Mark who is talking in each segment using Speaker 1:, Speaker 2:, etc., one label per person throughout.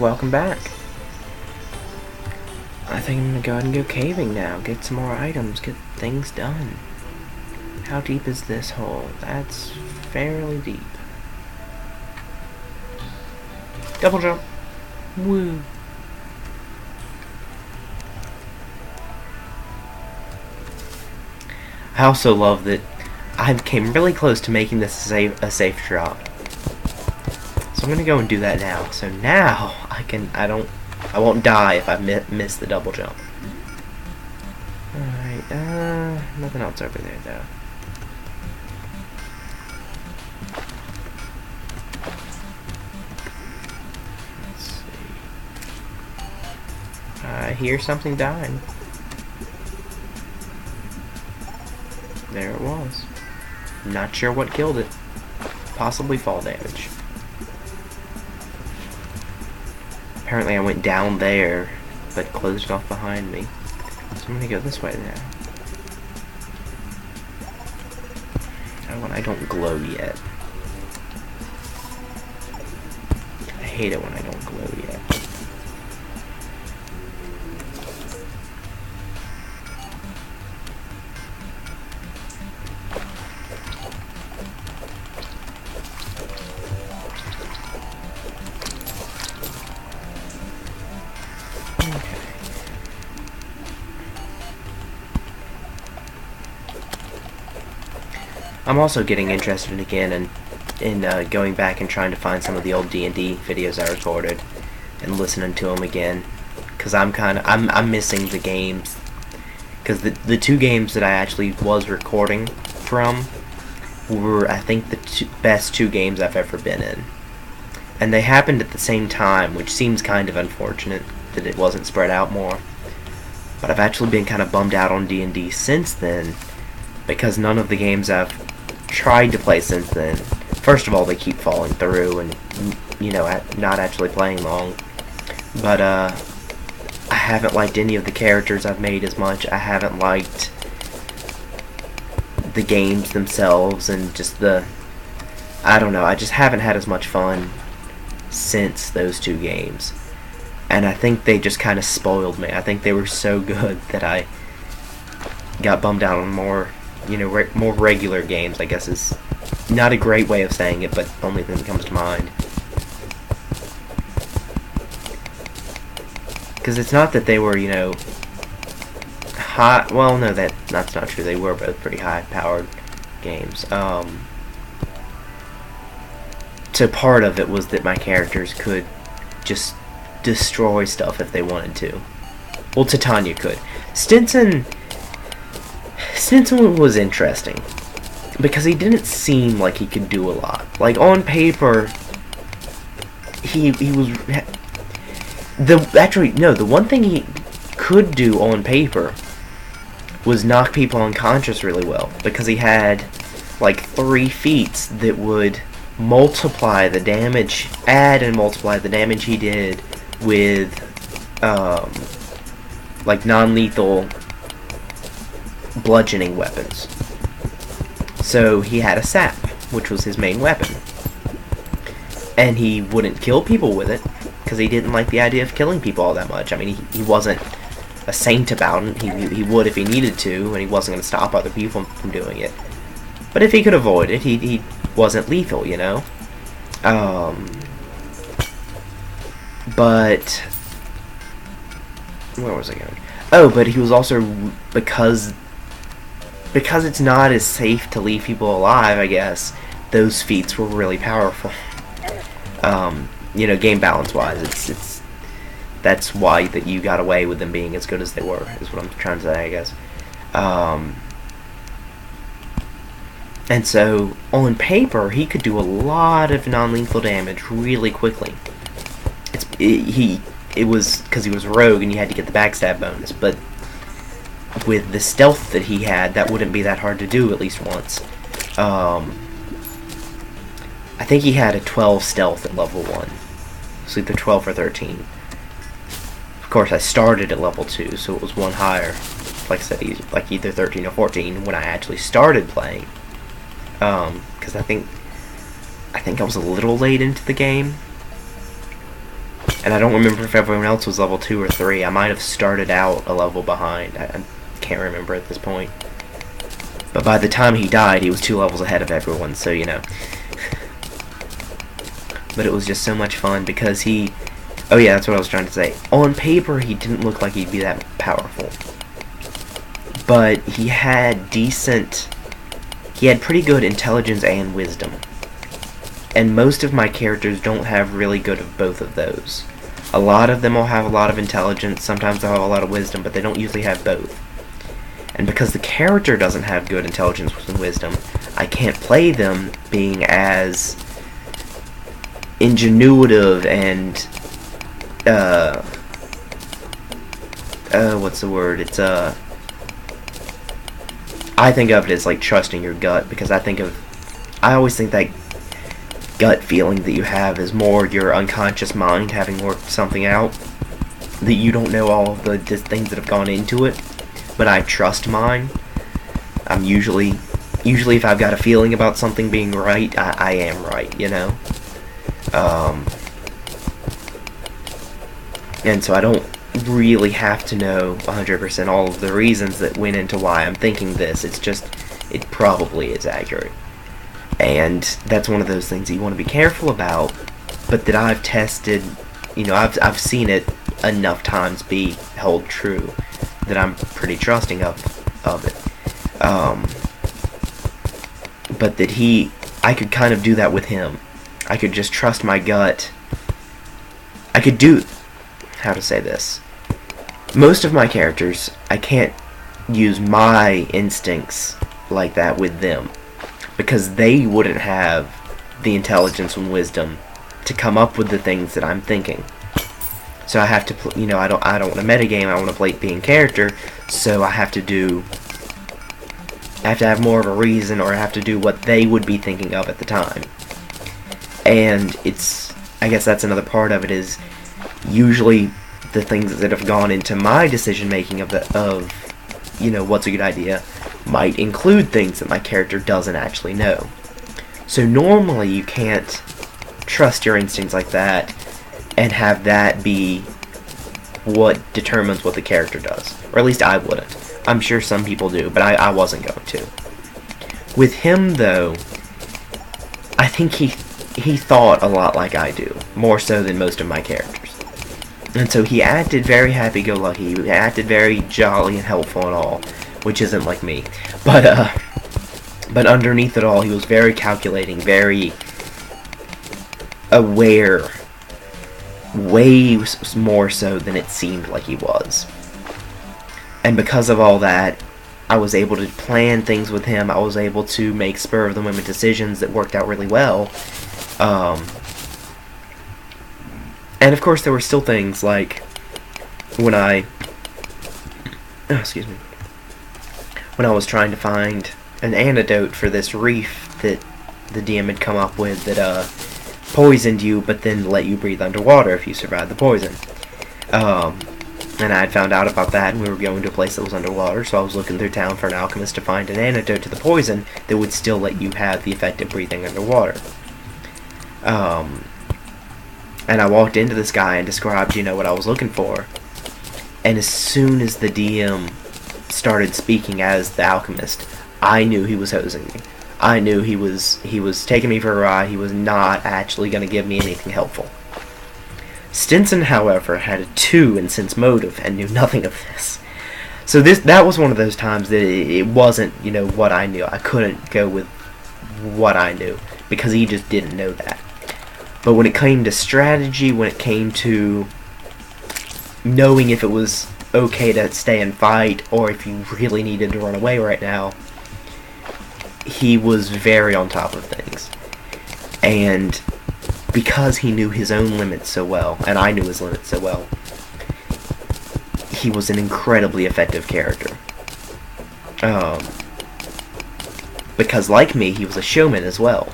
Speaker 1: welcome back. I think I'm gonna go ahead and go caving now, get some more items, get things done. How deep is this hole? That's fairly deep. Double jump. Woo. I also love that I came really close to making this a safe drop. So I'm gonna go and do that now. So now I won't die if I miss the double jump. Alright, nothing else over there though. Let's see. I hear something dying. There it was. Not sure what killed it. Possibly fall damage. Apparently I went down there, but closed off behind me. So I'm gonna go this way now. Oh, and I don't glow yet. I hate it when I don't glow yet. I'm also getting interested again in going back and trying to find some of the old D&D videos I recorded and listening to them again, because I'm missing the games, because the two games that I actually was recording from were, I think, the best two games I've ever been in, and they happened at the same time, which seems kind of unfortunate that it wasn't spread out more. But I've actually been kind of bummed out on D&D since then, because none of the games I've tried to play since then, first of all, they keep falling through and, you know, not actually playing long. But I haven't liked any of the characters I've made as much. I haven't liked the games themselves, and just I don't know, I just haven't had as much fun since those two games. And I think they just kind of spoiled me. I think they were so good that I got bummed out on more, you know, more regular games, I guess is not a great way of saying it, but the only thing that comes to mind. Because it's not that they were, you know, high. Well, no, that's not true. They were both pretty high-powered games. So part of it was that my characters could just destroy stuff if they wanted to. Well, Titania could. Stinson was interesting because he didn't seem like he could do a lot. Like, on paper, he was the one thing he could do on paper was knock people unconscious really well, because he had like 3 feats that would multiply the damage, add and multiply the damage he did with like non-lethal bludgeoning weapons. So he had a sap, which was his main weapon, and he wouldn't kill people with it because he didn't like the idea of killing people all that much. I mean, he wasn't a saint about it. He would if he needed to, and he wasn't going to stop other people from doing it. But if he could avoid it, he wasn't lethal, you know. But where was I going? Oh, but he was also, because it's not as safe to leave people alive, I guess, those feats were really powerful. You know, game balance wise, that's why that you got away with them being as good as they were, is what I'm trying to say, I guess. And so, on paper, he could do a lot of non-lethal damage really quickly. It was because he was a rogue and you had to get the backstab bonus, but with the stealth that he had, that wouldn't be that hard to do at least once. I think he had a 12 stealth at level 1. So either 12 or 13. Of course, I started at level 2, so it was one higher. Like I said, like either 13 or 14 when I actually started playing. Because I think I was a little late into the game. And I don't remember if everyone else was level 2 or 3. I might have started out a level behind. I can't remember at this point. But by the time he died, he was 2 levels ahead of everyone, so you know. But it was just so much fun because he... Oh yeah, that's what I was trying to say. On paper, he didn't look like he'd be that powerful. But he had decent... He had pretty good intelligence and wisdom. And most of my characters don't have really good of both of those. A lot of them will have a lot of intelligence, sometimes they'll have a lot of wisdom, but they don't usually have both. And because the character doesn't have good intelligence and wisdom, I can't play them being as ingenuitive and what's the word? It's I think of it as like trusting your gut, because I always think that gut feeling that you have is more your unconscious mind having worked something out, that you don't know all of the things that have gone into it, but I trust mine. I'm usually if I've got a feeling about something being right, I am right, you know? And so I don't really have to know 100% all of the reasons that went into why I'm thinking this. It's just, it probably is accurate. And that's one of those things that you want to be careful about, but that I've tested, you know, I've seen it enough times be held true that I'm pretty trusting of it. But that I could kind of do that with him. I could just trust my gut. I could do, how to say this? Most of my characters, I can't use my instincts like that with them, because they wouldn't have the intelligence and wisdom to come up with the things that I'm thinking. So I have to, you know, I don't want a metagame, I want to play being character, so I have to have more of a reason, or I have to do what they would be thinking of at the time. And I guess that's another part of it, is usually the things that have gone into my decision making of you know, what's a good idea, might include things that my character doesn't actually know. So normally you can't trust your instincts like that and have that be what determines what the character does. Or at least I wouldn't. I'm sure some people do, but I wasn't going to. With him, though, I think he thought a lot like I do, more so than most of my characters. And so he acted very happy-go-lucky, he acted very jolly and helpful and all, which isn't like me. But underneath it all, he was very calculating, very aware, way more so than it seemed like he was. And because of all that, I was able to plan things with him. I was able to make spur-of-the-moment decisions that worked out really well. And of course, there were still things like when I was trying to find an antidote for this reef that the DM had come up with that poisoned you, but then let you breathe underwater if you survived the poison. And I had found out about that, and we were going to a place that was underwater, so I was looking through town for an alchemist to find an antidote to the poison that would still let you have the effect of breathing underwater. And I walked into this guy and described, you know, what I was looking for. And as soon as the DM started speaking as the alchemist, I knew he was hosing me. I knew he was taking me for a ride. He was not actually going to give me anything helpful. Stinson, however, had a 2 in sense motive and knew nothing of this. So that was one of those times that it wasn't, you know, what I knew. I couldn't go with what I knew because he just didn't know that. But when it came to strategy, when it came to knowing if it was okay to stay and fight or if you really needed to run away right now, he was very on top of things. And because he knew his own limits so well, and I knew his limits so well, he was an incredibly effective character. Because like me, he was a showman as well.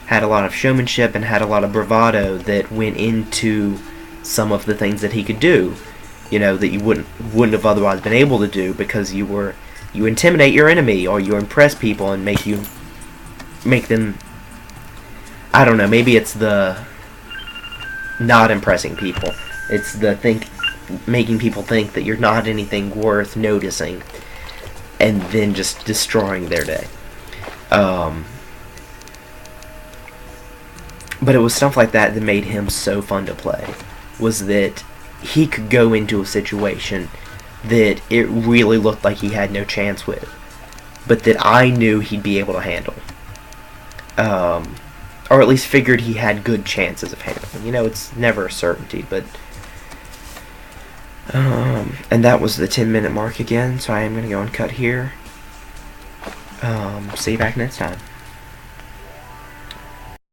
Speaker 1: Had a lot of showmanship and had a lot of bravado that went into some of the things that he could do, you know, that you wouldn't have otherwise been able to do because you intimidate your enemy or you impress people and make them, I don't know, maybe it's the not impressing people, It's the making people think that you're not anything worth noticing, and then just destroying their day. But it was stuff like that that made him so fun to play. Was that he could go into a situation that it really looked like he had no chance with, but that I knew he'd be able to handle. Or at least figured he had good chances of handling. You know, it's never a certainty, but... and that was the 10-minute mark again, so I am going to go and cut here. See you back next time.